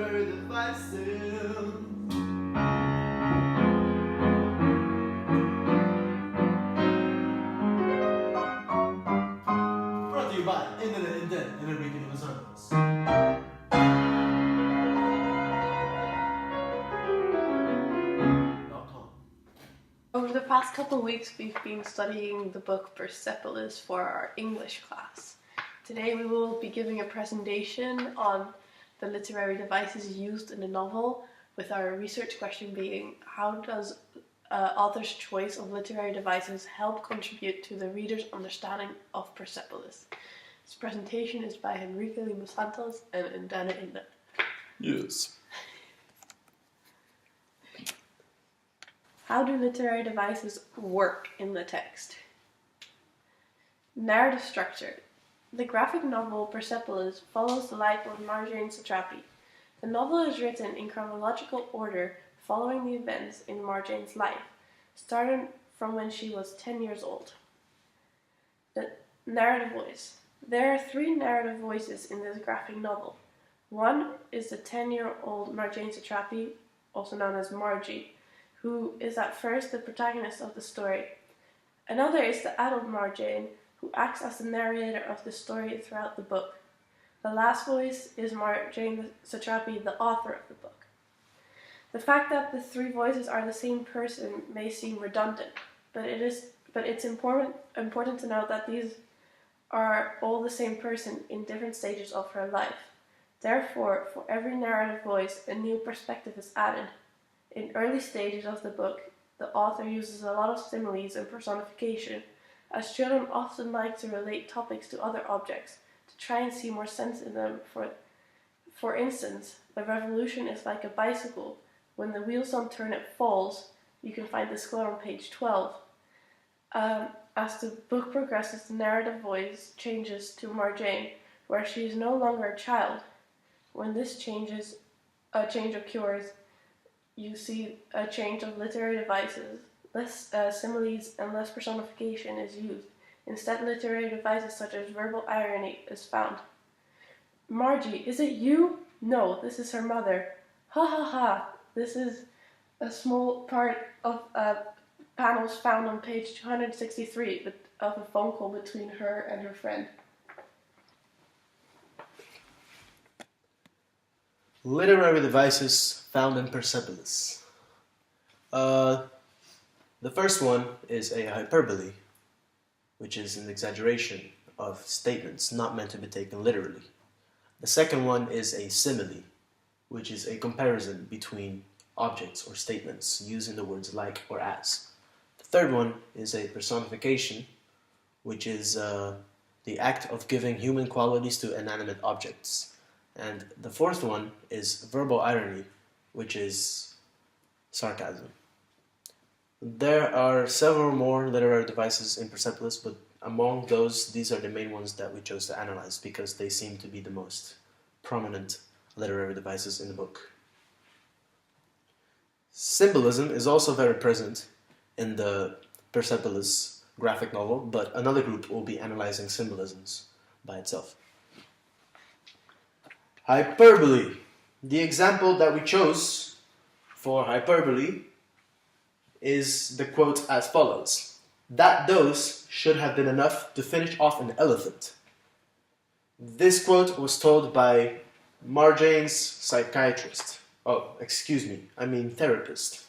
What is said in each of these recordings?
literary devices. Brought to you by Riviere-Anderson, Enrique-Indenne. Over the past couple of weeks, we've been studying the book Persepolis for our English class. Today we will be giving a presentation on the literary devices used in the novel, with our research question being, how does author's choice of literary devices help contribute to the reader's understanding of Persepolis? This presentation is by Henrique Santos and Indenne. Yes. How do literary devices work in the text? Narrative structure. The graphic novel Persepolis follows the life of Marjane Satrapi. The novel is written in chronological order following the events in Marjane's life, starting from when she was 10 years old. The narrative voice. There are 3 narrative voices in this graphic novel. One is the 10-year-old Marjane Satrapi, also known as Margie, who is at first the protagonist of the story. Another is the adult Marjane, who acts as the narrator of the story throughout the book. The last voice is Marjane Satrapi, the author of the book. The fact that the 3 voices are the same person may seem redundant, but it's important to note that these are all the same person in different stages of her life. Therefore, for every narrative voice, a new perspective is added. In early stages of the book, the author uses a lot of similes and personification, as children often like to relate topics to other objects, to try and see more sense in them. For instance, the revolution is like a bicycle. When the wheels don't turn, it falls. You can find this quote on page 12. As the book progresses, the narrative voice changes to Marjane, where she is no longer a child. When this change occurs, you see a change of literary devices. Less similes and less personification is used. Instead, literary devices such as verbal irony is found. Margie, is it you? No, this is her mother. Ha ha ha. This is a small part of panels found on page 263 of a phone call between her and her friend. Literary devices found in Persepolis. The first one is a hyperbole, which is an exaggeration of statements not meant to be taken literally. The second one is a simile, which is a comparison between objects or statements using the words like or as. The third one is a personification, which is the act of giving human qualities to inanimate objects. And the fourth one is verbal irony, which is sarcasm. There are several more literary devices in Persepolis, but among those, these are the main ones that we chose to analyze because they seem to be the most prominent literary devices in the book. Symbolism is also very present in the Persepolis graphic novel, but another group will be analyzing symbolisms by itself. Hyperbole. The example that we chose for hyperbole is the quote as follows. That dose should have been enough to finish off an elephant. This quote was told by Marjane's therapist,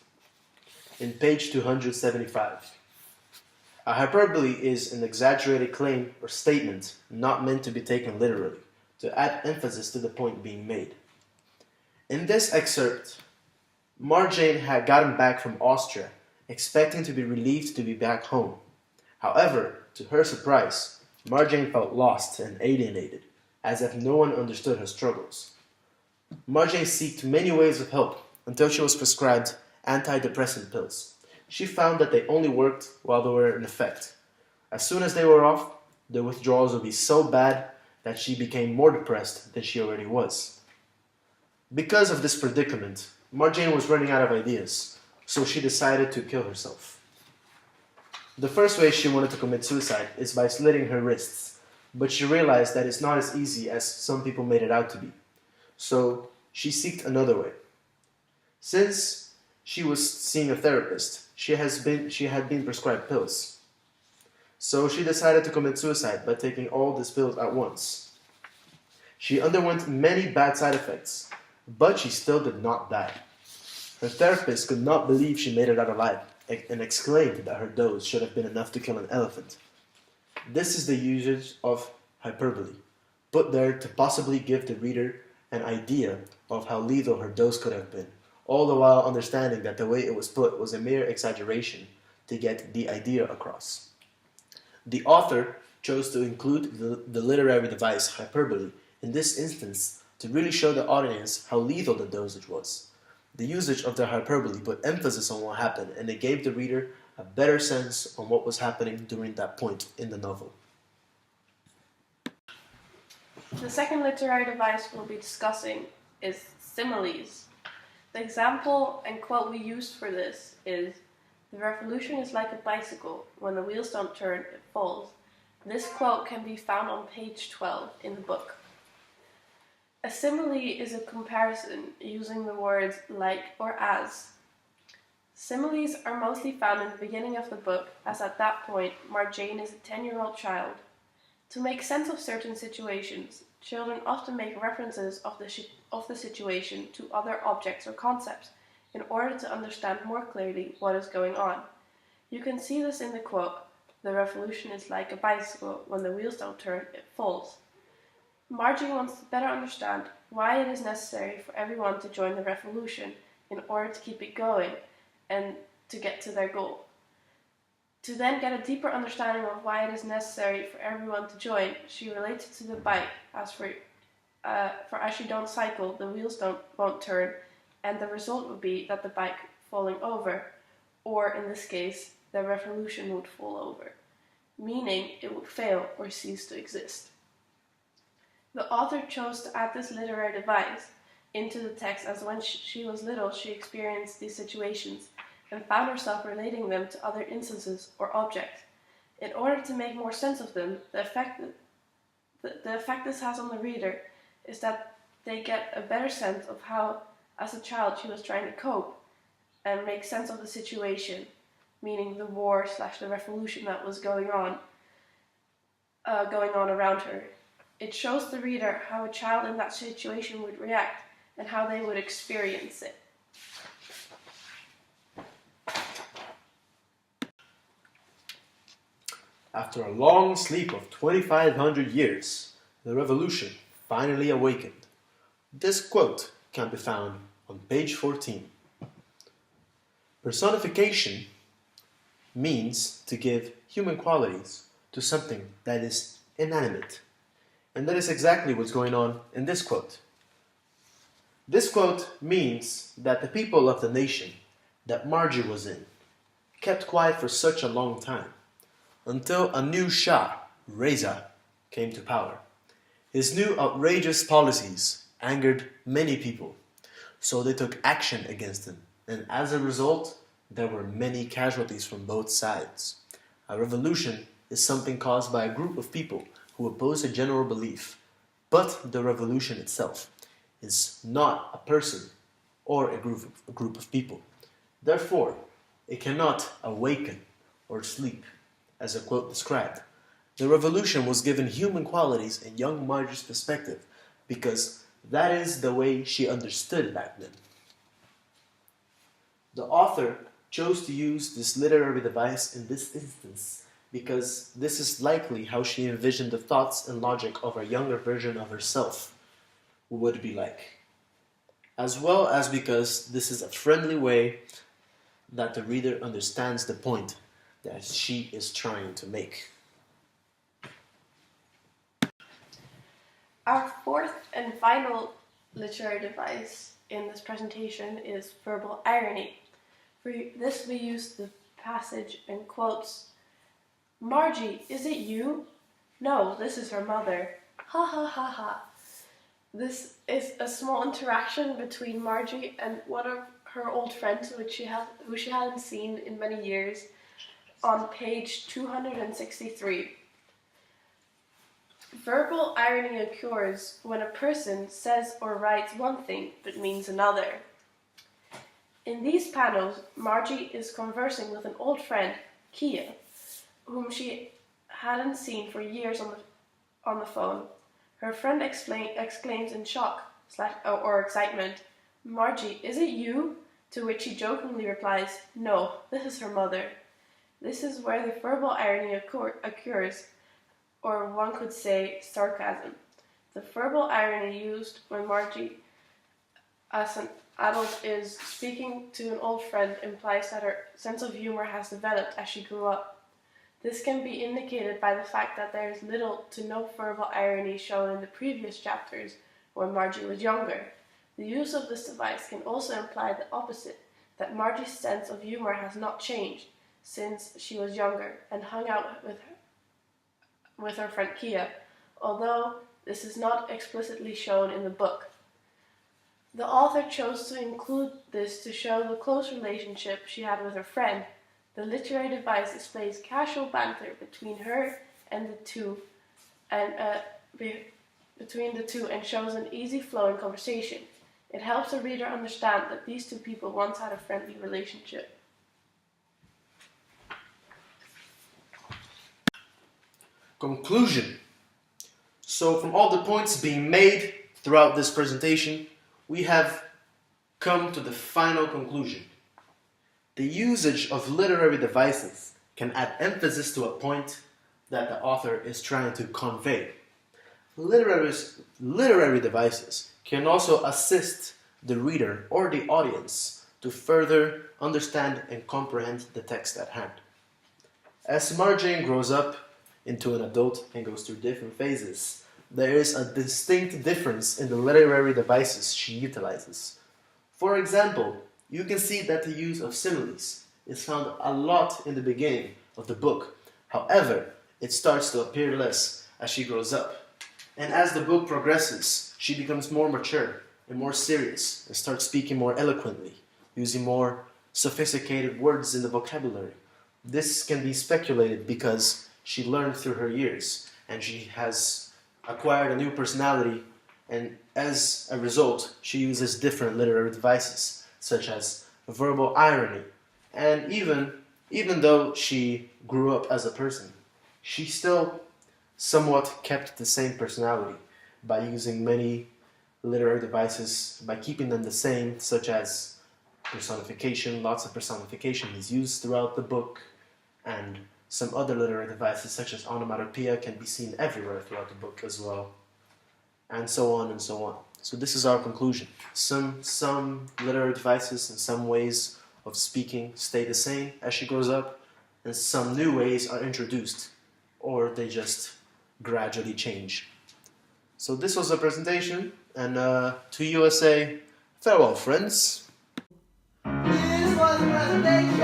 in page 275. A hyperbole is an exaggerated claim or statement not meant to be taken literally, to add emphasis to the point being made. In this excerpt, Marjane had gotten back from Austria, expecting to be relieved to be back home. However, to her surprise, Marjane felt lost and alienated, as if no one understood her struggles. Marjane sought many ways of help until she was prescribed antidepressant pills. She found that they only worked while they were in effect. As soon as they were off, the withdrawals would be so bad that she became more depressed than she already was. Because of this predicament, Marjane was running out of ideas, so she decided to kill herself. The first way she wanted to commit suicide is by slitting her wrists, but she realized that it's not as easy as some people made it out to be. So she sought another way. Since she was seeing a therapist, she had been prescribed pills. So she decided to commit suicide by taking all these pills at once. She underwent many bad side effects, but she still did not die. Her therapist could not believe she made it out alive and exclaimed that her dose should have been enough to kill an elephant. This is the usage of hyperbole, put there to possibly give the reader an idea of how lethal her dose could have been, all the while understanding that the way it was put was a mere exaggeration to get the idea across. The author chose to include the literary device hyperbole in this instance to really show the audience how lethal the dosage was. The usage of the hyperbole put emphasis on what happened, and it gave the reader a better sense on what was happening during that point in the novel. The second literary device we'll be discussing is similes. The example and quote we used for this is, "The revolution is like a bicycle. When the wheels don't turn, it falls." This quote can be found on page 12 in the book. A simile is a comparison using the words like or as. Similes are mostly found in the beginning of the book, as at that point, Marjane is a 10-year-old child. To make sense of certain situations, children often make references of the situation to other objects or concepts in order to understand more clearly what is going on. You can see this in the quote, "The revolution is like a bicycle. When the wheels don't turn, it falls." Margie wants to better understand why it is necessary for everyone to join the revolution in order to keep it going and to get to their goal. To then get a deeper understanding of why it is necessary for everyone to join, she relates it to the bike, as as you don't cycle, the wheels won't turn, and the result would be that the bike falling over, or in this case, the revolution would fall over, meaning it would fail or cease to exist. The author chose to add this literary device into the text as when she was little she experienced these situations and found herself relating them to other instances or objects. In order to make more sense of them, the effect this has on the reader is that they get a better sense of how, as a child, she was trying to cope and make sense of the situation, meaning the war/the revolution that was going on around her. It shows the reader how a child in that situation would react and how they would experience it. After a long sleep of 2,500 years, the revolution finally awakened. This quote can be found on page 14. Personification means to give human qualities to something that is inanimate. And that is exactly what's going on in this quote. This quote means that the people of the nation that Margie was in kept quiet for such a long time until a new Shah, Reza, came to power. His new outrageous policies angered many people, so they took action against him, and as a result, there were many casualties from both sides. A revolution is something caused by a group of people who oppose a general belief, but the revolution itself is not a person or a group of people. Therefore, it cannot awaken or sleep, as the quote described. The revolution was given human qualities in young Margie's perspective because that is the way she understood back then. The author chose to use this literary device in this instance because this is likely how she envisioned the thoughts and logic of a younger version of herself would be like, as well as because this is a friendly way that the reader understands the point that she is trying to make. Our fourth and final literary device in this presentation is verbal irony. For this we use the passage and quotes, "Margie, is it you? No, this is her mother. Ha ha ha ha." This is a small interaction between Margie and one of her old friends who she hadn't seen in many years on page 263. Verbal irony occurs when a person says or writes one thing but means another. In these panels, Margie is conversing with an old friend, Kia, whom she hadn't seen for years on the phone. Her friend exclaims in shock or excitement, "Margie, is it you?" To which she jokingly replies, "No, this is her mother." This is where the verbal irony occurs, or one could say sarcasm. The verbal irony used when Margie, as an adult, is speaking to an old friend implies that her sense of humor has developed as she grew up. This can be indicated by the fact that there is little to no verbal irony shown in the previous chapters when Margie was younger. The use of this device can also imply the opposite, that Margie's sense of humor has not changed since she was younger and hung out with her friend Kia, although this is not explicitly shown in the book. The author chose to include this to show the close relationship she had with her friend. The literary device displays casual banter between her and the two, and shows an easy flowing conversation. It helps the reader understand that these two people once had a friendly relationship. Conclusion. So from all the points being made throughout this presentation, we have come to the final conclusion. The usage of literary devices can add emphasis to a point that the author is trying to convey. Literary devices can also assist the reader or the audience to further understand and comprehend the text at hand. As Marjane grows up into an adult and goes through different phases, there is a distinct difference in the literary devices she utilizes. For example, you can see that the use of similes is found a lot in the beginning of the book. However, it starts to appear less as she grows up. And as the book progresses, she becomes more mature and more serious and starts speaking more eloquently, using more sophisticated words in the vocabulary. This can be speculated because she learned through her years and she has acquired a new personality, and as a result, she uses different literary devices, such as verbal irony. And even though she grew up as a person, she still somewhat kept the same personality by using many literary devices, by keeping them the same, such as personification. Lots of personification is used throughout the book, and some other literary devices, such as onomatopoeia, can be seen everywhere throughout the book as well, and so on and so on. So this is our conclusion. Some literary devices and some ways of speaking stay the same as she grows up, and some new ways are introduced, or they just gradually change. So this was a presentation, and to USA, farewell, friends. This was a presentation.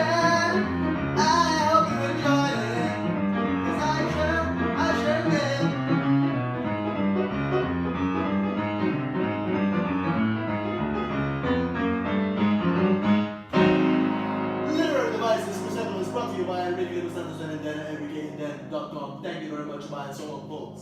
I hope you enjoyed it, 'cause I sure did. Literary Devices Persepolis is brought to you by Riviere-Anderson and EnriqueIndenne.com. Thank you very much, and so on, folks.